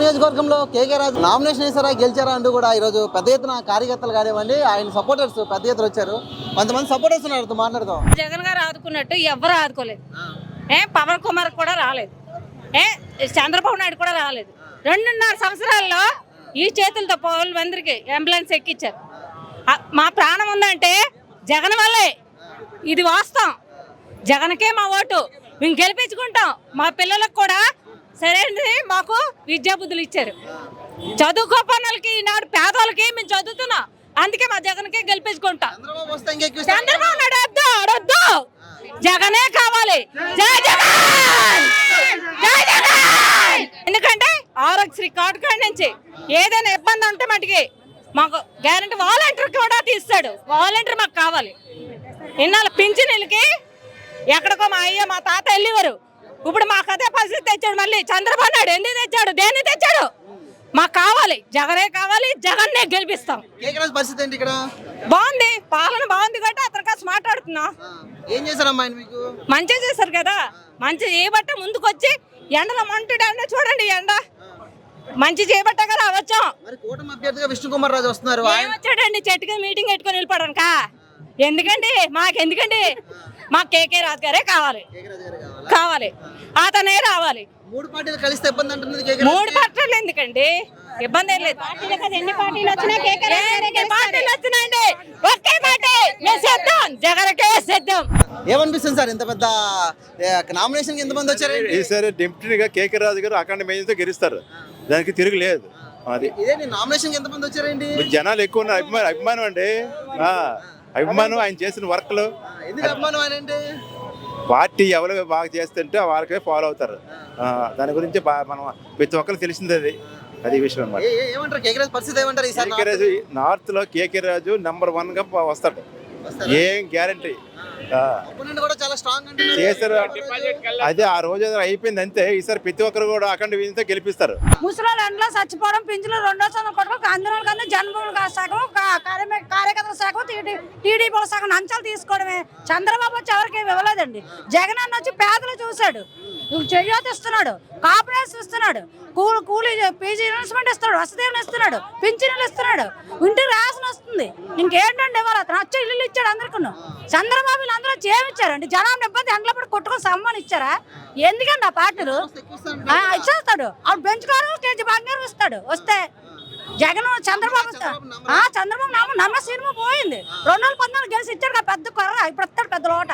నియోజకవర్గంలో కేకే రాజు నామినేషన్ వేసారా గెలిచారా అంటూ కూడా ఈరోజు పెద్ద ఎత్తున కార్యకర్తలు కానివ్వండి ఆయన సపోర్టర్స్ పెద్ద ఎత్తున వచ్చారు. కొంతమంది సపోర్టర్స్ ఉన్నారు, మాట్లాడదాం. జగన్ గారు ఆదుకున్నట్టు ఎవరు ఆదుకోలేదు. పవన్ కుమార్ కూడా రాలేదు, చంద్రబాబు నాయుడు కూడా రాలేదు. 2.5 సంవత్సరాల్లో ఈ చేతులతో పౌరుల మందికి అంబులెన్స్ ఎక్కించారు. మా ప్రాణం ఉందంటే జగన్ వల్లే, ఇది వాస్తవం. జగన్కే మా ఓటు, మేము గెలిపించుకుంటాం. మా పిల్లలకు కూడా సరైనది మాకు విద్యా బుద్ధులు ఇచ్చారు. చదువుకోపనులకి ఈనాడు పేదలకి మేము చదువుతున్నాం, అందుకే మా జగన్కే గెలిపించుకుంటాం. చంద్రబాబు నాయుడు వద్దు, ఆడొద్దు, జగనే కావాలి. జై జగన్, జై జగన్. ఎందుకంటే ఆరోగ్యశ్రీ కార్డు కాడి నుంచి ఏదైనా ఇబ్బంది ఉంటే మటుకి మాకు గ్యారంటీ వాలంటీర్ కూడా తీస్తాడు. వాలంటీర్ మాకు కావాలి. ఇన్నాళ్ళు పింఛనీళ్ళకి ఎక్కడికో మా అయ్య మా తాత వెళ్ళేవారు, ఇప్పుడు మాకు అదే పరిస్థితి తెచ్చాడు. మళ్ళీ చంద్రబాబు నాయుడు ఎందుకు తెచ్చాడు, దేన్ని తెచ్చాడు? మాకు కావాలి, జగనే కావాలి, జగన్నే గెలిపిస్తాం. పరిస్థితి ఏంటి ఇక్కడ? బాగుంది, పాలన బాగుంది కాబట్టి అతని కాస్త మాట్లాడుతున్నా. ఏం చేశారమ్మా మీకు? మంచిగా చేశారు కదా, మంచి చేయబట్టే ముందుకు వచ్చి ఎండలో మంటుడు చూడండి, ఎండ మంచి చేయబట్టే కదా వచ్చాం. కూటమి అభ్యర్థిగా విష్ణుకుమార్ రాజు వస్తున్నారు. వచ్చాడండి చెట్టుకి మీటింగ్ పెట్టుకొని వెళ్ళిపోవడానికా? ఎందుకండి, మాకెందుకండి? మాకు కేకే రాజు గారే కావాలి, అతనే రావాలి. 3 పార్టీలు కలిస్తే ఇబ్బంది అంటున్నది. 3 పార్టీలు ఎందుకండి? ఇబ్బంది ఏం లేదు. ఎన్ని పార్టీలు వచ్చినాయండి, ఒకే పార్టీ సిద్ధం, జగన్కే సిద్ధం. ఏమనిపిస్తుంది సార్, ఇంత పెద్ద నామినేషన్ ఎంతమంది వచ్చారు? ఈసారి డిప్యూటీగా కేకే రాజు గారు అఖండ మేజర్తో గెలుస్తారు, దానికి తిరుగులేదు. అది నామినేషన్ ఎంతమంది వచ్చారండి? జనాలు ఎక్కువ ఉన్నారు, అభిమానం అండి, అభిమానం. ఆయన చేసిన వర్క్లు, పార్టీ ఎవరు బాగా చేస్తుంటే వాళ్ళకే ఫాలో అవుతారు. దాని గురించి మనం ప్రతి ఒక్కరు తెలిసింది అది విషయం అన్నమాట. కేకే రాజు నార్త్ లో కేకే రాజు నెంబర్ 1 గా వస్తాడు, ఏం గ్యారంటీ చేస్తారు. అదే ఆ రోజు అయిపోయింది అంతే. ఈసారి ప్రతి ఒక్కరు కూడా అఖండ విజయంతో గెలిపిస్తారు. ముసలి ఎండలో చచ్చిపోవడం, పింఛన్లు 2వ సంవత్సరం కొట్టుకు ఆందోళన కన్నా జన్మభూమి సగం, కార్యకర్తల సగం, టీడీపీ సగం లంచాలు తీసుకోవడమే. చంద్రబాబు వచ్చి ఎవరికి ఇవ్వలేదండి. జగన్ అన్న వచ్చి పేదలు చూశాడు, చెయ్యోత ఇస్తున్నాడు, కాంప్రమైజ్ ఇస్తున్నాడు, కూలీ పీజీ ఇన్వెస్ట్మెంట్ ఇస్తున్నాడు, వసతిని ఇస్తున్నాడు, పింఛన్లు ఇస్తున్నాడు, ఇంటికి రేషన్ వస్తుంది. ఇంకేంటండి ఇవ్వాలి? అతను వచ్చి ఇల్లు ఇచ్చాడు అందరికీ. చంద్రబాబు అందరూ చేయించారండి. జనాన్ని ఇబ్బంది ఎండలో పడి కొట్టుకొని సమ్మని ఇచ్చారా? ఎందుకండి ఆ పార్టీలు ఇచ్చేస్తాడు. ఆవిడ పెంచుకోరు, కేజీ బంగారం ఇస్తాడు. వస్తే జగన్ చంద్రబాబు నమ్మ సినిమా పోయింది. 2014 గెలిచి ఇచ్చాడు కదా పెద్ద కొర, ఇప్పుడు వస్తాడు పెద్ద లోట.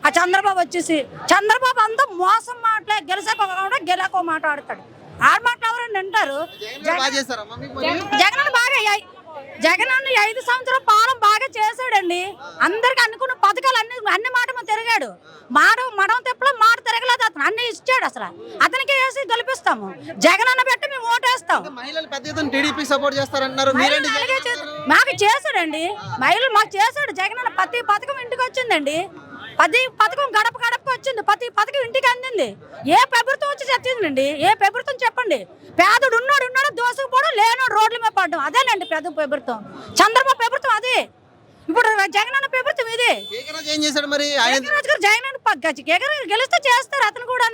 ఆ చంద్రబాబు వచ్చేసి చంద్రబాబు అంతా మోసం మాటలే, గెలకో మాట ఆడతాడు. ఆడ మాటలు ఎవరైనా వింటారు? జగన్ బాగా జగన్ అన్న 5 సంవత్సరాల పాలన బాగా చేశాడండి. అందరికి అనుకున్న పథకాలు అన్ని మాట తిరిగాడు. మడం తెప్పలో మాట తిరగలేదు. అతను అన్ని ఇచ్చాడు. అసలు అతనికి వేసి గెలిపిస్తాము. జగన్ అన్న పెట్టి మేము ఓటేస్తాం. మాకు చేశాడండి, మహిళలు మాకు చేశాడు. జగన్ అన్న ప్రతి పథకం ఇంటికి వచ్చిందండి. ప్రతి పథకం గడప గడపకు వచ్చింది, ప్రతి పథకం ఇంటికి అందింది. ఏ ప్రభుత్వం వచ్చి చెప్పిందండి? ఏ ప్రభుత్వం చెప్పండి? పేదడు ఉన్నాడు దోసుకుపోవడం, లేనోడు రోడ్ల మీద పడడం, అదేనండి పెద్ద ప్రభుత్వం. చంద్రబాబు ప్రభుత్వం అది. ఇప్పుడు జగన్ అన్న ప్రభుత్వం ఇది. జగన్ గెలిస్తే చేస్తారు, అతను కూడా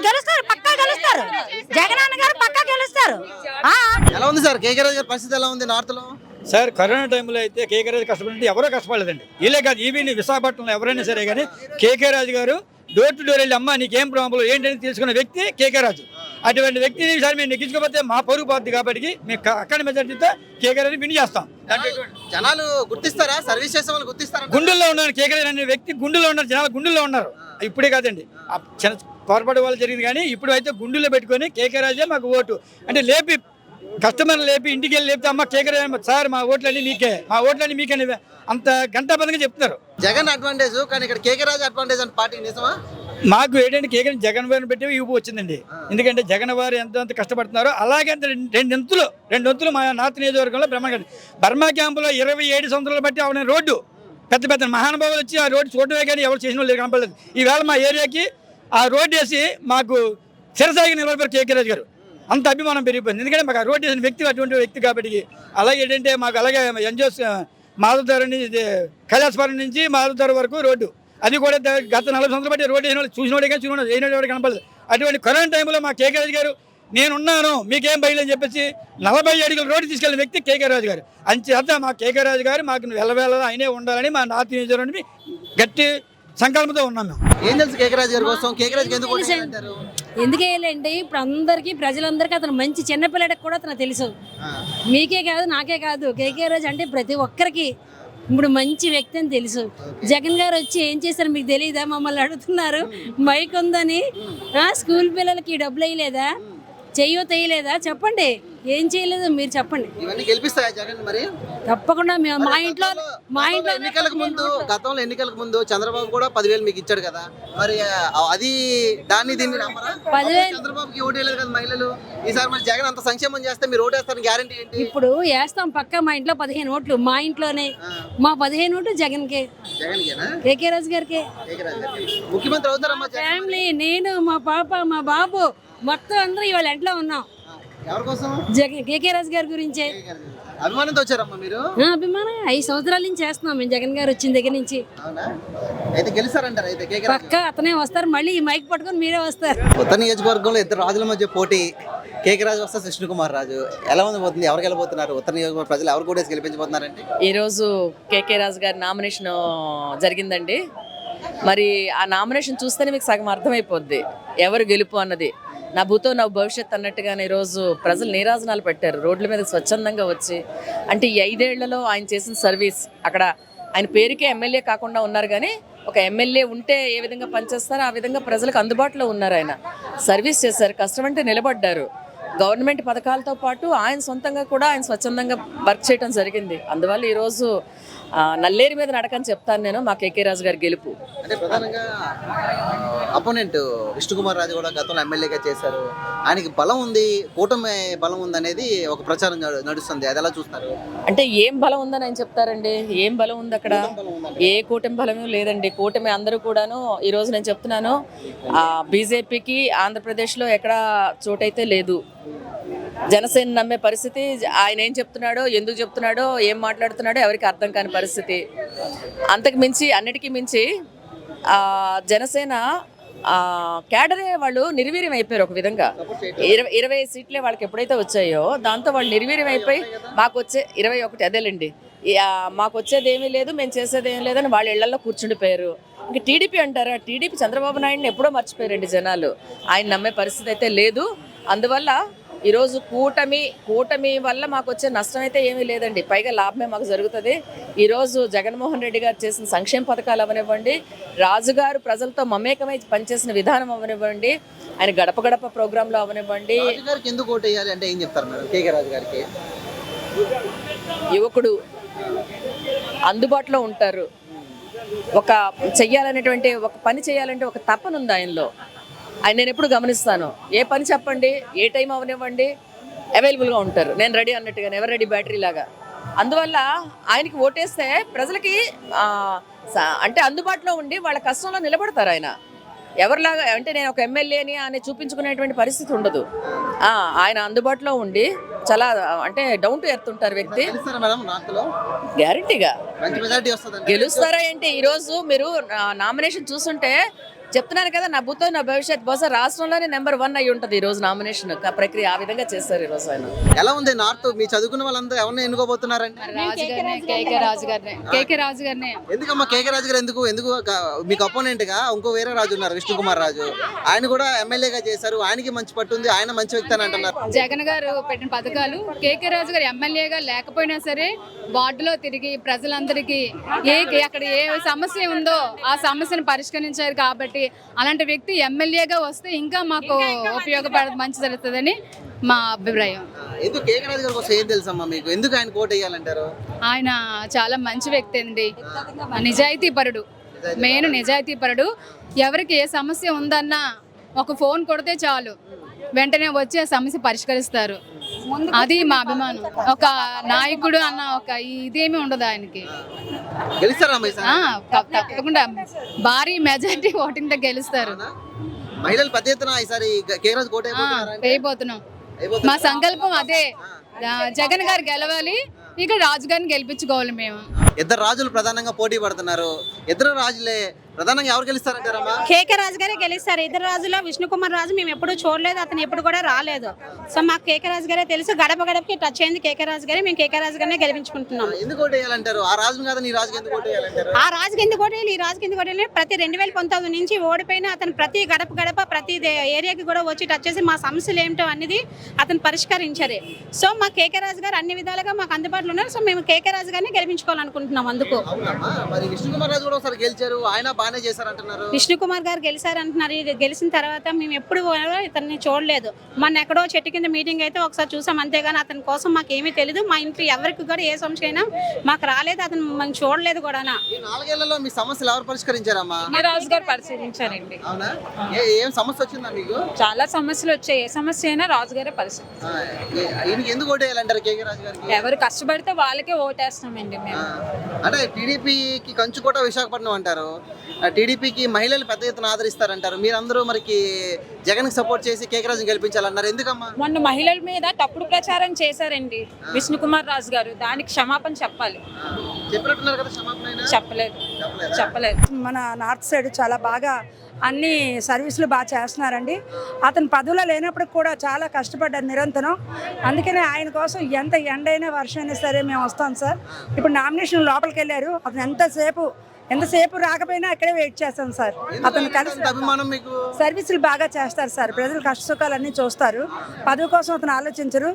గెలుస్తారు, పక్కా గెలుస్తారు. జగన్ అన్న గారు పక్కా గెలుస్తారు. ఎలా ఉంది సార్ కేకే రాజు గారి పరిస్థితి? ఎలా ఉంది నార్త్ లో? సార్ కరోనా టైంలో అయితే కేకే రాజు కష్టపడి ఎవరో కష్టపడలేదండి. వీళ్ళే కాదు, ఈవీని విశాఖపట్నంలో ఎవరైనా సరే కానీ కేకే రాజు గారు డోర్ టు డోర్ వెళ్ళి అమ్మ నీకేం ప్రాబ్లం ఏంటని తెలుసుకున్న వ్యక్తి కేకే రాజు. అటువంటి వ్యక్తిని ఈసారి మేము నెగ్గించుకోకపోతే మా పరుగు పోద్ది కాబట్టి మేము అక్కడ మెజార్టీతో కేకే రాజు విన్ చేస్తాం. జనాలు గుర్తిస్తారా? సర్వీస్ చేసే వాళ్ళు గుర్తిస్తారా? గుండెల్లో ఉన్నారు కేకే రాజు అనే వ్యక్తి, గుండెల్లో ఉన్నారు జనాలు, గుండెల్లో ఉన్నారు. ఇప్పుడే కాదండి, చిన్న పొరపాటు వాళ్ళు జరిగింది, కానీ ఇప్పుడు అయితే గుండెల్లో పెట్టుకొని కేకే రాజే మాకు ఓటు అంటే లేపి కస్టమర్ లేపి ఇంటికి వెళ్ళి లేపితే అమ్మ కేకే రాజు సార్ మా ఓట్లన్నీ మీకే, మా ఓట్లన్నీ మీకే అంత గంటాబద్ధంగా చెప్తున్నారు. జగన్ అడ్వాంటేజ్ కానీ ఇక్కడ కేకే రాజు అడ్వాంటేజ్ అని పార్టీ నిజమా? మాకు ఏంటంటే కేకే జగన్ వారిని పెట్టి యూపు వచ్చిందండి. ఎందుకంటే జగన్ వారు ఎంత కష్టపడుతున్నారో అలాగే అంత రెండొంతులు మా నార్త్ నియోజకవర్గంలో బర్మా క్యాంపులో 27 సంవత్సరాలు బట్టి ఆవిడ రోడ్డు పెద్ద మహానుభావులు వచ్చి ఆ రోడ్డు చూడటమే కానీ ఎవరు చేసిన వాళ్ళు కనపడలేదు. ఈవేళ మా ఏరియాకి ఆ రోడ్డు వేసి మాకు చిరసాగి నిలబడిపోయారు కేకే రాజు గారు. అంత అభిమానం పెరిగిపోయింది. ఎందుకంటే మాకు ఆ రోడ్డు వేసిన వ్యక్తి అటువంటి వ్యక్తి కాబట్టి. అలాగే ఏంటంటే మాకు అలాగే ఎన్జిఓస్ మాధవదారు నుంచి కైలాసపురం నుంచి మాధవదారు వరకు రోడ్డు, అది కూడా గత 40 సంవత్సరాలు బట్టి రోడ్డు వేసిన వాళ్ళు చూసిన వాడే కానీ చూసిన వేయడం కనపడలేదు. అటువంటి కరోనా టైంలో మా కేకే రాజు గారు నేనున్నాను మీకేం బయలు చెప్పేసి 40 అడుగుల రోడ్డు తీసుకెళ్ళిన వ్యక్తి కేకే రాజు గారు. అంచేత మా కేకే రాజు గారు మాకు వెళ్ళవేళ ఆయనే ఉండాలని మా నార్త్ నియోజకవర్గాన్ని గట్టి సంకల్పంతో ఉన్నాం మేము. ఏం తెలుసు కేకరాజు గారి కోసం? కేకరాజు ఎందుకు ఓటు వేయాలంటారు? ఎందుకేయాలండి ఇప్పుడు అందరికీ ప్రజలందరికీ అతను మంచి చిన్నపిల్లడికి కూడా అతను తెలుసు. మీకే కాదు నాకే కాదు, కేకే రాజు అంటే ప్రతి ఒక్కరికి ఇప్పుడు మంచి వ్యక్తి అని తెలుసు. జగన్ గారు వచ్చి ఏం చేశారు మీకు తెలియదా? మమ్మల్ని అడుగుతున్నారు. మైక్ ఉందని స్కూల్ పిల్లలకి డబ్బులు వేయలేదా? చెయ్యో తెయ్యలేదా? చెప్పండి, ఏం చేయలేదు మీరు చెప్పండి. ఇవన్నీ గెలిపిస్తాయా జగన్ మరి? తప్పకుండా మేము మా ఇంట్లో ఎన్నికలకు ముందు, గతంలో ఎన్నికలకు ముందు చంద్రబాబు కూడా 10,000 మీకు ఇచ్చాడు కదా, మరి అది దాన్ని దీన్ని నమ్మరా? 10,000 చంద్రబాబుకి ఓటు వేయలేదు కదా మహిళలు. ఈసారి మరి జగన్ అంత సంక్షేమం చేస్తే మీరు ఓటు వేస్తారని గ్యారంటీ ఏంటి? ఇప్పుడు వేస్తాం పక్క. మా ఇంట్లో 15 ఓట్లు, మా ఇంట్లోనే మా 15 ఓట్లు జగన్కే, జగన్కేనా? కేకే రాజు గారికి. కేకరాజు గారికి ముఖ్యమంత్రి అవుతారమ్మా జగన్? ఫ్యామిలీ, నేను, మా పాప, మా బాబు మొత్తం అందరూ ఇవాళ ఇంట్లో ఉన్నాం. ఎవరి కోసం? కేకే రాజు గారి గురించే అభిమానంతో వచ్చారమ్మా మీరు? అభిమానం 5 సంవత్సరాల నుంచి చేస్తున్నాం మేము జగన్ గారు వచ్చిన దగ్గర నుంచి. అవునా? అయితే గెలుస్తారంటారు అయితే కేకరాజు? పక్క అతనే వస్తారు, మళ్ళీ ఈ మైక్ పట్టుకొని మీరే వస్తారు. కొత్త నియోజకవర్గంలో ఇద్దరు రాజుల మధ్య పోటీ. కేకరాజు వస్తే కృష్ణకుమార్ రాజు. ఎలా ఉండబోతుంది? ఎవరు గెలబోతున్నారు? ఉత్తర నియోజకవర్గ ప్రజలు ఎవరు కూడా గెలిపించబోతున్నారంటే? ఈరోజు కేకే రాజు గారి నామినేషన్ జరిగిందండి. మరి ఆ నామినేషన్ చూస్తేనే మీకు సగం అర్థమైపోద్ది ఎవరు గెలుపు అన్నది. నా భూతో నా భవిష్యత్ అన్నట్టుగానే ఈరోజు ప్రజలు నీరాజనాలు పెట్టారు రోడ్ల మీద స్వచ్ఛందంగా వచ్చి. అంటే ఈ 5 ఏళ్లలో ఆయన చేసిన సర్వీస్, అక్కడ ఆయన పేరుకే ఎమ్మెల్యే కాకుండా ఉన్నారు కానీ ఒక ఎమ్మెల్యే ఉంటే ఏ విధంగా పనిచేస్తారో ఆ విధంగా ప్రజలకు అందుబాటులో ఉన్నారు. ఆయన సర్వీస్ చేశారు, కష్టమంటే నిలబడ్డారు. గవర్నమెంట్ పథకాలతో పాటు ఆయన సొంతంగా కూడా ఆయన స్వచ్ఛందంగా వర్క్ చేయడం జరిగింది. అందువల్ల ఈరోజు నల్లేరు మీద నడకని చెప్తాను నేను. మా కేకే రాజు గారి గెలుపు. అంటే ప్రధానంగా అపోనెంట్ విష్ణుకుమార్ రాజు కూడా గతంలో ఎమ్మెల్యేగా చేశారు. ఆయనకి బలం ఉంది, కూటమి బలం ఉంది అనేది ఒక ప్రచారం నడుస్తుంది. అది ఎలా చూస్తారు? అంటే ఏం బలం ఉందని ఆయన చెప్తారండి? ఏం బలం ఉంది అక్కడ? ఏ కూటమి బలమే లేదండి. కూటమి అందరూ కూడాను ఈరోజు నేను చెప్తున్నాను, బీజేపీకి ఆంధ్రప్రదేశ్లో ఎక్కడా చోటైతే లేదు. జనసేన నమ్మే పరిస్థితి, ఆయన ఏం చెప్తున్నాడో, ఎందుకు చెప్తున్నాడో, ఏం మాట్లాడుతున్నాడో ఎవరికి అర్థం కాని పరిస్థితి. అంతకు మించి, అన్నిటికీ మించి జనసేన క్యాడరే వాళ్ళు నిర్వీర్యం అయిపోయారు ఒక విధంగా. 20 సీట్లే వాళ్ళకి ఎప్పుడైతే వచ్చాయో దాంతో వాళ్ళు నిర్వీర్యం అయిపోయి మాకు వచ్చే 21 అదేలేండి, మాకు వచ్చేది ఏమీ లేదు, మేము చేసేది ఏమీ లేదని వాళ్ళ ఇళ్లలో కూర్చుండిపోయారు. ఇంక టీడీపీ అంటారా? టీడీపీ చంద్రబాబు నాయుడిని ఎప్పుడో మర్చిపోయారండి జనాలు. ఆయన నమ్మే పరిస్థితి అయితే లేదు. అందువల్ల ఈరోజు కూటమి వల్ల మాకు వచ్చే నష్టం అయితే ఏమీ లేదండి, పైగా లాభమే మాకు జరుగుతుంది. ఈరోజు జగన్మోహన్ రెడ్డి గారు చేసిన సంక్షేమ పథకాలు అవనివ్వండి, రాజుగారు ప్రజలతో మమేకమై పనిచేసిన విధానం అవనివ్వండి, ఆయన గడప గడప ప్రోగ్రాంలో అవనివ్వండి. ఎందుకు ఓటు వేయాలి అంటే ఏం చెప్తారు మేడం కేకే రాజు గారికి? యువకుడు, అందుబాటులో ఉంటారు, ఒక చెయ్యాలనేటువంటి ఒక పని చేయాలంటే ఒక తపన ఉంది ఆయనలో. ఆయన నేను ఎప్పుడు గమనిస్తాను, ఏ పని చెప్పండి, ఏ టైం అవనివ్వండి, అవైలబుల్గా ఉంటారు. నేను రెడీ అన్నట్టుగా, ఎవరు రెడీ బ్యాటరీ లాగా. అందువల్ల ఆయనకి ఓటేస్తే ప్రజలకి అంటే అందుబాటులో ఉండి వాళ్ళ కష్టంలో నిలబడతారు. ఆయన ఎవరిలాగా అంటే నేను ఒక ఎమ్మెల్యేని అని చూపించుకునేటువంటి పరిస్థితి ఉండదు. ఆయన అందుబాటులో ఉండి చాలా అంటే డౌన్ టు ఎర్త్ ఉంటారు వ్యక్తి. గ్యారంటీగా గెలుస్తారా ఏంటి? ఈరోజు మీరు నామినేషన్ చూస్తుంటే చెప్తున్నాను కదా, నా భూతో నా భవిష్యత్, బహుశా రాష్ట్రంలోనే నెంబర్ 1 అయి ఉంటుంది ఈరోజు నామినేషన్ ప్రక్రియ. ఆ విధంగా చేస్తారు ఈరోజు ఆయన. ఎలా ఉంది నార్త్? మీ చదువుకున్న వాళ్ళంతా ఎవరిని ఎన్నుకోబోతున్నారండి? కేకే రాజు గారిని. ఎందుకమ్మా కేకే రాజు గారు? ఎందుకు మీకు అపోనెంట్ గా ఇంకో వేరే రాజు ఉన్నారు, విష్ణుకుమార్ రాజు. ఆయన కూడా ఎమ్మెల్యేగా చేశారు, ఆయనకి మంచి పట్టుంది, ఆయన మంచి వ్యక్తి అని అంటున్నారు. జగన్ గారు పెట్టిన పథకాలు, కేకే రాజు గారు ఎమ్మెల్యేగా లేకపోయినా సరే వార్డులో తిరిగి ప్రజలందరికీ అక్కడ ఏ సమస్య ఉందో ఆ సమస్యను పరిష్కరించారు. కాబట్టి అలాంటి వ్యక్తి ఎమ్మెల్యేగా వస్తే ఇంకా మాకు మంచి జరుగుతుందని మా అభిప్రాయం. ఎందుకు కేకే రాజు గారి కోసం ఏం తెలుసమ్మా మీకు? ఎందుకు ఆయన కోట్ వేయాలంటారు? ఆయన చాలా మంచి వ్యక్తి అండి, నిజాయితీపరుడు, మెయిన్ నిజాయితీపరుడు. ఎవరికి ఏ సమస్య ఉందన్నా ఒక ఫోన్ కొడితే చాలు, వెంటనే వచ్చి ఆ సమస్య పరిష్కరిస్తారు. అది మా అభిమానం. ఒక నాయకుడు అన్న ఒక ఇదేమీ ఉండదు ఆయనకి. తప్పకుండా భారీ మెజారిటీ ఓటింగ్ తో గెలుస్తారు. మహిళలు పెద్ద ఎత్తున ఈసారి వేయబోతున్నాం. మా సంకల్పం అదే, జగన్ గారు గెలవాలి, ఇక్కడ రాజు గారిని గెలిపించుకోవాలి. మేము ఇద్దరు రాజులు ప్రధానంగా పోటీ పడుతున్నారు. ఇద్దరు రాజులే ప్రధానంగా ఎవరు గెలుస్తారంటారమ్మా? కేకే రాజు గారే గెలుస్తారు. ఇద్దరు రాజులో విష్ణుకుమార్ రాజు మేము ఎప్పుడు చూడలేదు, అతను ఎప్పుడు కూడా రాలేదు. సో మాకు కేకే రాజు గారే తెలుసు. గడప గడపకి టచ్ అయింది కేకే రాజు గారే. మేము కేకే రాజు గారినే గెలిపించుకుంటున్నాం. ఎందుకు ఓటు వేయాలంటారు? ఆ రాజును కదా నీ రాజుకి ఎందుకు ఓటు వేయాలంటారు? ఆ రాజుకి ఎందుకు ఓటేయాలి, ఈ రాజుకి ఎందుకు ఓటేయాలి? ప్రతి 2019 నుంచి ఓడిపోయిన అతను ప్రతి గడప గడప ప్రతి ఏరియాకి కూడా వచ్చి టచ్ చేసి మా సమస్యలు ఏమిటో అనేది అతను పరిష్కరించారు. సో మా కేకే రాజు గారు అన్ని విధాలుగా మాకు అందుబాటులో ఉన్నారు. సో మేము కేకే రాజు గారిని గెలిపించుకోవాలనుకుంటున్నాం. అందుకు అవునమ్మా, మరి విష్ణుకుమార్ రాజు కూడా ఒకసారి గెలిచారు, ఆయన బాగానే చేశారంటున్నారు. విష్ణుకుమార్ గారు గెలిచారంటున్నారు. ఇది గెలిచిన తర్వాత మేము ఎప్పుడు ఇతన్ని చూడలేదు. మొన్న ఎక్కడో చెట్టు కింద మీటింగ్ అయితే ఒకసారి చూసాం, అంతేగాని అతని కోసం మాకు ఏమీ తెలియదు. మా ఇంట్లో ఎవరికి కూడా ఏ సమస్య అయినా మాకు రాలేదు, అతను మనం చూడలేదు కూడా. ఈ 4 ఏళ్లలో మీ సమస్యలు ఎవరు పరిష్కరించారమ్మా? రాజు గారు పరిశీలించారండి. అవునా? ఏం సమస్య వచ్చిందా మీకు? చాలా సమస్యలు వచ్చాయి. ఏ సమస్య అయినా రాజు గారే పరిశీలించారు. ఈయనకి ఎందుకు ఓటు వేయాలంటారు కేకే రాజు గారికి? ఎవరు కష్టపడితే వాళ్ళకే ఓటేస్తామండి మేము. అంటే టీడీపీకి కంచుకోట విశాఖపట్నం అంటారు, టీడీపీకి మహిళలు పెద్ద ఎత్తున ఆదరిస్తారంటారు. మీరందరూ మరికి జగన్ కి సపోర్ట్ చేసి కేకే రాజుని గెలిపించాలన్నారు, ఎందుకమ్మా? మొన్న మహిళల మీద తప్పుడు ప్రచారం చేశారండి విష్ణుకుమార్ రాజు గారు. దానికి క్షమాపణ చెప్పాలి. చెప్పినట్టున్నారు కదా క్షమాపణ అయినా? చెప్పలేదు. మన నార్త్ సైడ్ చాలా బాగా అన్ని సర్వీసులు బాగా చేస్తున్నారండి. అతను పదవిలో లేనప్పుడు కూడా చాలా కష్టపడ్డారు నిరంతరం. అందుకనే ఆయన కోసం ఎంత ఎండైనా వర్షం అయినా సరే మేము వస్తాం సార్. ఇప్పుడు నామినేషన్ లోపలికి వెళ్ళారు, అతను ఎంతసేపు రాకపోయినా అక్కడే వెయిట్ చేస్తాం సార్. అతను కలిసి అభిమానం మీకు? సర్వీసులు బాగా చేస్తారు సార్, ప్రజల కష్ట సుఖాలన్నీ చూస్తారు. పదవి కోసం అతను ఆలోచించరు.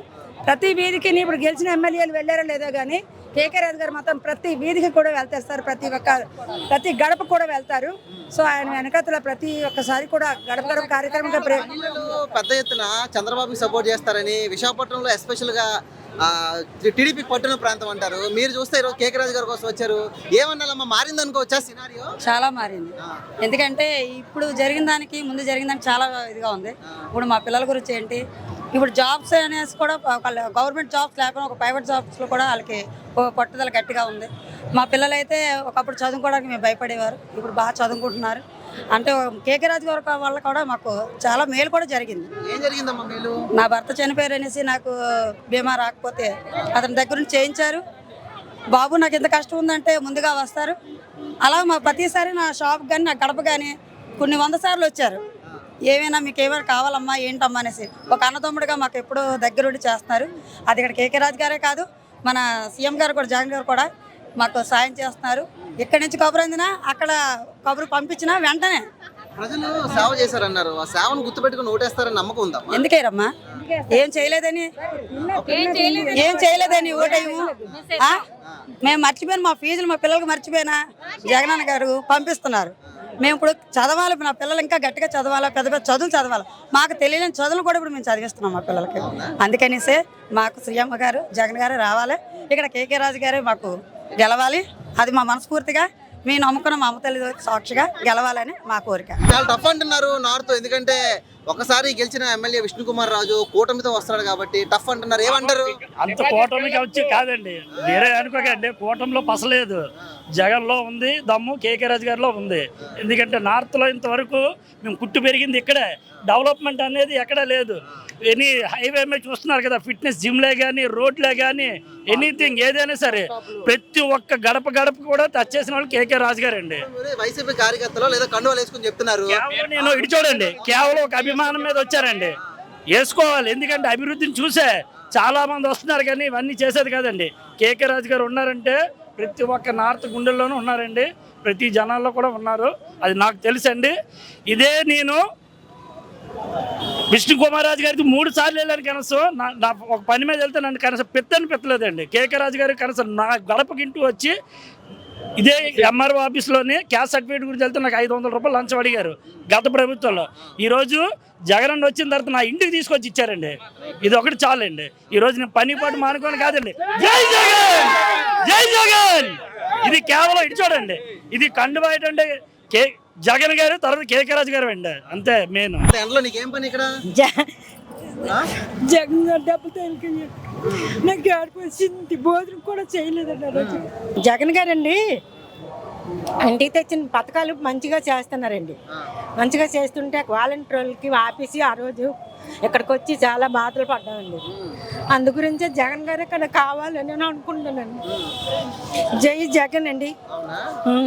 ప్రతి వీధికి ఇప్పుడు గెలిచిన ఎమ్మెల్యేలు వెళ్ళారో లేదో కానీ కేకే రాజు గారు మాత్రం ప్రతి వీధికి కూడా వెళ్తారు సార్. ప్రతి గడప కూడా వెళ్తారు. సో ఆయన వెనకతల ప్రతి ఒక్కసారి కూడా గడప గడప కార్యక్రమంగా పెద్ద ఎత్తున చంద్రబాబుకి సపోర్ట్ చేస్తారని విశాఖపట్నంలో ఎస్పెషల్ గా టీడీపీ పట్టున ప్రాంతం అంటారు. మీరు చూస్తే ఈరోజు కేకే రాజు గారి కోసం వచ్చారు, ఏమన్నాలమ్మా? మారింది అనుకోవచ్చా సినారియో? చాలా మారింది. ఎందుకంటే ఇప్పుడు జరిగిన దానికి ముందు జరిగిన దానికి చాలా ఇదిగా ఉంది. ఇప్పుడు మా పిల్లల గురించి ఏంటి, ఇప్పుడు జాబ్స్ అనేసి కూడా గవర్నమెంట్ జాబ్స్ లేకుండా ఒక ప్రైవేట్ జాబ్స్లో కూడా వాళ్ళకి పట్టుదల గట్టిగా ఉంది. మా పిల్లలైతే ఒకప్పుడు చదువుకోవడానికి మేము భయపడేవారు, ఇప్పుడు బాగా చదువుకుంటున్నారు. అంటే కేకే రాజు గారి వల్ల కూడా మాకు చాలా మేలు కూడా జరిగింది. ఏం జరిగిందమ్మా మేలు? నా భర్త చనిపోయారు అనేసి నాకు బీమా రాకపోతే అతని దగ్గర నుంచి చేయించారు. బాబు నాకు ఎంత కష్టం ఉందంటే ముందుగా వస్తారు. అలా మా ప్రతిసారి నా షాప్ కానీ నా గడప కానీ కొన్ని 100 సార్లు వచ్చారు. ఏమైనా మీకు ఏమైనా కావాలమ్మా ఏంటమ్మా అనేసి ఒక అన్నదమ్ముడిగా మాకు ఎప్పుడూ దగ్గరుండి చేస్తున్నారు. అది ఇక్కడ కేకే రాజు గారే కాదు, మన సీఎం గారు కూడా, జగన్ గారు కూడా మాకు సాయం చేస్తున్నారు. ఇక్కడి నుంచి కబురు అందినా అక్కడ కబురు పంపించినా వెంటనే ప్రజలు సేవ చేశారన్నారు, ఆ సేవను గుర్తుపెట్టుకుని ఓటేస్తారని నమ్మకం ఉందా? ఎందుకేరమ్మా? ఏం చేయలేదని ఓటేయము. మేము మర్చిపోయినా, మా ఫీజులు మా పిల్లలకు మర్చిపోయినా జగనన్న గారు పంపిస్తున్నారు. మేము ఇప్పుడు చదవాలి, నా పిల్లలు ఇంకా గట్టిగా చదవాలి, పెద్ద పెద్ద చదువులు చదవాలి. మాకు తెలియని చదువులు కూడా ఇప్పుడు మేము చదివిస్తున్నాం మా పిల్లలకి. అందుకనేసే మాకు సీఎం గారు, జగన్ గారు రావాలి, ఇక్కడ కేకే రాజు గారే మాకు గెలవాలి. అది మా మనస్ఫూర్తిగా మేము నమ్ముకున్న మా అమ్మ తల్లి సాక్షిగా గెలవాలని మా కోరిక. చాలా టఫ్ అంటున్నారు నార్త్, ఎందుకంటే ఒకసారి గెలిచిన ఎమ్మెల్యే విష్ణుకుమార్ రాజు కూటమితో వస్తాడు కాబట్టి టఫ్ అంటున్నారు, ఏమంటారు? అంత కూటమికి వచ్చి కాదండి, వేరే అనుకోకండి. కూటమిలో పసలేదు, జగన్లో ఉంది దమ్ము, కేకే రాజు గారిలో ఉంది. ఎందుకంటే నార్త్లో ఇంతవరకు మేము పుట్టి పెరిగింది ఇక్కడే, డెవలప్మెంట్ అనేది ఎక్కడా లేదు. ఎనీ హైవే మీద చూస్తున్నారు కదా, ఫిట్నెస్ జిమ్లే కానీ, రోడ్లే కానీ, ఎనీథింగ్ ఏదైనా సరే ప్రతి ఒక్క గడప గడప కూడా టచ్ చేసిన వాళ్ళు కేకే రాజు గారు అండి. వైసీపీ కార్యకర్తలు లేదా కండువాలు వేసుకుని చెప్తున్నారు. నేను ఇటు చూడండి, కేవలం ఒక అభిమానం మీద వచ్చారండి. వేసుకోవాలి, ఎందుకంటే అభివృద్ధిని చూసే చాలా మంది వస్తున్నారు, కానీ ఇవన్నీ చేసేది కాదండి. కేకే రాజు గారు ఉన్నారంటే ప్రతి ఒక్క నార్త్ గుండెల్లోనూ ఉన్నారండి, ప్రతి జనాల్లో కూడా ఉన్నారు. అది నాకు తెలుసండి. ఇదే నేను విష్ణుకుమార్ రాజు గారికి 3 సార్లు వెళ్ళాను కనీసం. నా ఒక పని మీద వెళ్తే నన్ను కనీసం పెట్టలేదండి. కేకే రాజు గారికి కనీసం నా గడపకింటూ వచ్చి ఇదే ఎంఆర్ఓ ఆఫీస్లోనే క్యాస్ట్ సర్టిఫికేట్ గురించి వెళ్తే నాకు 500 రూపాయలు లంచం అడిగారు గత ప్రభుత్వంలో. ఈరోజు జగన్ వచ్చిన తర్వాత నా ఇంటికి తీసుకొచ్చి ఇచ్చారండి. ఇది ఒకటి చాలండి. ఈరోజు నేను పని పాటు మానుకోని కాదండి. జై జగన్, జై జగన్. ఇది కేవలం ఇటు చూడండి, ఇది కండువా ఏంటంటే జగన్ గారు, తర్వాత కేకే రాజు గారు అండి, అంతే మెయిన్. ఎండలో నీకేం పని ఇక్కడ? జగన్ గారు దెబ్బతో నాకు ఏడుపు వచ్చింది, భోజనం కూడా చేయలేదండి. జగన్ గారండి ఇంటికి తెచ్చిన పథకాలు మంచిగా చేస్తున్నారండి. మంచిగా చేస్తుంటే వాలంటీర్లకి ఆపేసి ఆ రోజు ఇక్కడికి వచ్చి చాలా బాధలు పడ్డామండి. అందు గురించి జగన్ గారు ఇక్కడ కావాలని నేను అనుకుంటున్నాను. జై జగన్ అండి.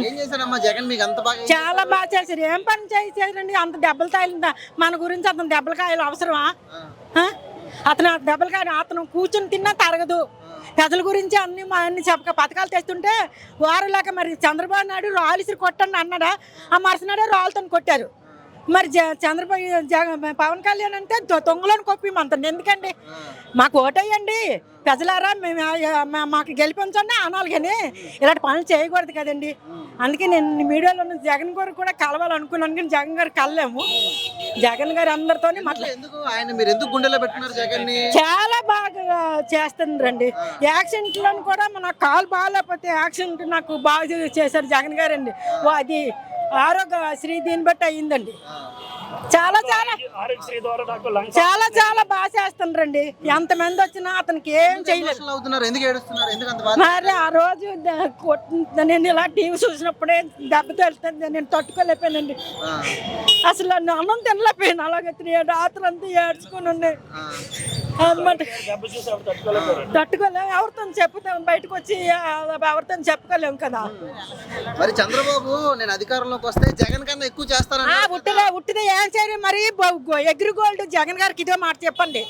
ఏం చేశారమ్మా జగన్ మీకు అంత బాగా? చాలా బాగా చేశారు. ఏం పని చేశారండి? అంత దెబ్బలు తాయిలిందా మన గురించి? అతను దెబ్బల కాయలు అవసరమా? అతను దెబ్బల కాయలు అతను కూర్చుని తిన్నా తరగదు. ప్రజల గురించి అన్ని చెప్పక పథకాలు తెస్తుంటే వారులాగా మరి చంద్రబాబు నాయుడు రాలిసిరి కొట్టండి అన్నాడా? ఆ మరుసనాడే రాళ్ళతో కొట్టారు. మరి పవన్ కళ్యాణ్ అంటే తొంగలోని కొప్పిమంతండి. ఎందుకండి? మాకు ఓటేయండి ప్రజలారా, మాకు గెలిపించండి అనాలి, కానీ ఇలాంటి పనులు చేయకూడదు కదండి. అందుకే నేను మీడియాలో జగన్ గారు కూడా కలవాలనుకున్నాను, కానీ జగన్ గారు కలలేము. జగన్ గారు అందరితో మీరు ఎందుకు గుండెలో పెట్టుకున్నారు జగన్ ని? చాలా బాగా చేస్తుండ్రండి. యాక్సిడెంట్లో కూడా నాకు కాలు బాగాలేకపోతే యాక్సిడెంట్ నాకు బాగా చేశారు జగన్ గారు అండి. అది ఆరోగ్యశ్రీ దీన్ని బట్టి అయ్యిందండి. చాలా చాలా చాలా చాలా బాగా చేస్తుండ్రండి. ఎంతమంది వచ్చినా అతనికి ఏం చేయలేదు. మరి ఆ రోజు నేను ఇలా టీవీ చూసినప్పుడే దెబ్బ తెలుస్తుంది, నేను తట్టుకోలేకపోయానండి. అసలు అన్నం తినలేకపోయాను. అలాగే రాత్రి అంతా ఏడ్చుకుని ఉన్నాయి అన్నమాట. తట్టుకోలేము. ఎవరితో చెప్పుతాం? బయటకు వచ్చి ఎవరితో చెప్పుకోలేము కదా. మరి చంద్రబాబు నేను అధికారంలోకి వస్తే జగన్ కన్నా ఎక్కువ చేస్తాను. ఉట్టిదే ఏం చేయరు. మరి అగ్రిగోల్డ్ జగన్ గారికి ఇదే మాట చెప్పండి.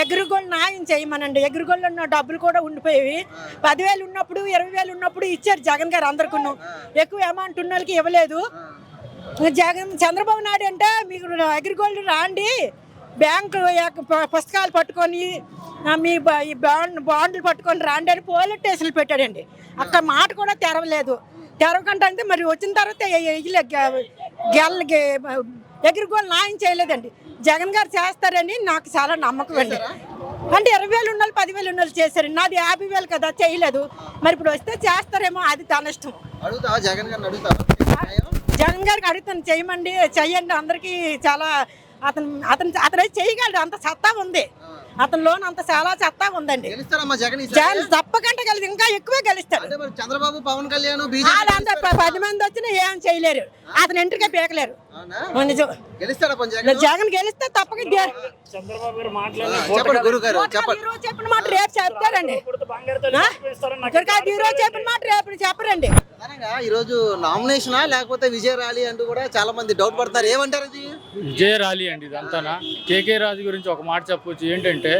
అగ్రిగోల్డ్ న్యాయం చేయమనండి. అగ్రిగోల్డ్ ఉన్న డబ్బులు కూడా ఉండిపోయేవి. 10,000 ఉన్నప్పుడు 20,000 ఉన్నప్పుడు ఇచ్చారు జగన్ గారు అందరికీ. ఎక్కువ అమౌంట్ ఉన్న వాళ్ళకి ఇవ్వలేదు. చంద్రబాబు నాయుడు అంటే మీకు అగ్రిగోల్డ్ రాండి, బ్యాంకు పుస్తకాలు పట్టుకొని మీ బాండ్లు పట్టుకొని రాండి అని పోలీస్ స్టేషన్లు పెట్టాడండి. అక్కడ మాట కూడా తెరవలేదు. తెరవకుండా అంటే మరి వచ్చిన తర్వాత ఎగురుగోలు న్యాయం చేయలేదండి. జగన్ గారు చేస్తారని నాకు చాలా నమ్మకం అండి. అంటే 20,000 ఉన్నోళ్ళు 10,000 ఉన్నోళ్ళు చేశారండి. నాది 50,000 కదా, చేయలేదు. మరి ఇప్పుడు వస్తే చేస్తారేమో, అది తన ఇష్టం. జగన్ గారికి అడుగుతాను, చేయమండి, చెయ్యండి. అందరికీ చాలా అతను చేయగలడు. అంత సత్తా ఉంది అతనిలోన, అంత చాలా సత్తా ఉందండి. జగన్ తప్పకుండా గెలిచి ఇంకా ఎక్కువే గెలుస్తాడు. చంద్రబాబు పవన్ కళ్యాణ్ 10 మంది వచ్చినా ఏం చేయలేరు. అతను ఎంట్రీకే పీకలేరు. జగన్ గెలిస్తే తప్పక చెప్పిన మాట రేపు చెప్తారండి. ఈరోజు చెప్పిన మాట రేపు చెప్పరండి. ఈ రోజు నామినేషనా లేకపోతే విజయ ర్యాలీ అంటూ కూడా చాలా మంది డౌట్ పడతారు. ఏమంటారు? ఇది విజయ ర్యాలీ అండి. ఇదంతా కేకే రాజు గురించి ఒక మాట చెప్పొచ్చు. ఏంటంటే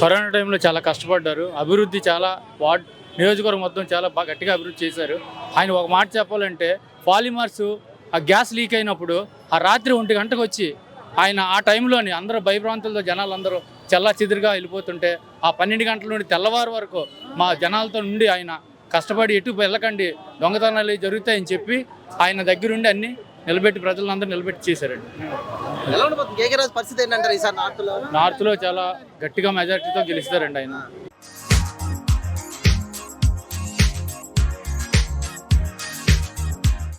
కరోనా టైంలో చాలా కష్టపడ్డారు. అభివృద్ధి చాలా నియోజకవర్గం మొత్తం చాలా బాగా గట్టిగా అభివృద్ధి చేశారు. ఆయన ఒక మాట చెప్పాలంటే పాలిమర్స్ ఆ గ్యాస్ లీక్ అయినప్పుడు ఆ రాత్రి 1 గంటకు వచ్చి ఆయన ఆ టైంలోని అందరూ భయభ్రాంతులతో జనాలందరూ చల్లా చెదురుగా వెళ్ళిపోతుంటే ఆ 12 గంటల నుండి తెల్లవారు వరకు మా జనాలతో నుండి ఆయన కష్టపడి ఎటు వెళ్ళకండి, దొంగతనాలు జరుగుతాయని చెప్పి ఆయన దగ్గరుండి అన్ని నిలబెట్టి ప్రజలందరూ నిలబెట్టి చేశారండి. పరిస్థితి ఏంటంటారు ఈసారి నార్త్ లో? నార్త్ లో చాలా గట్టిగా మెజార్టీతో గెలుస్తారండి ఆయన.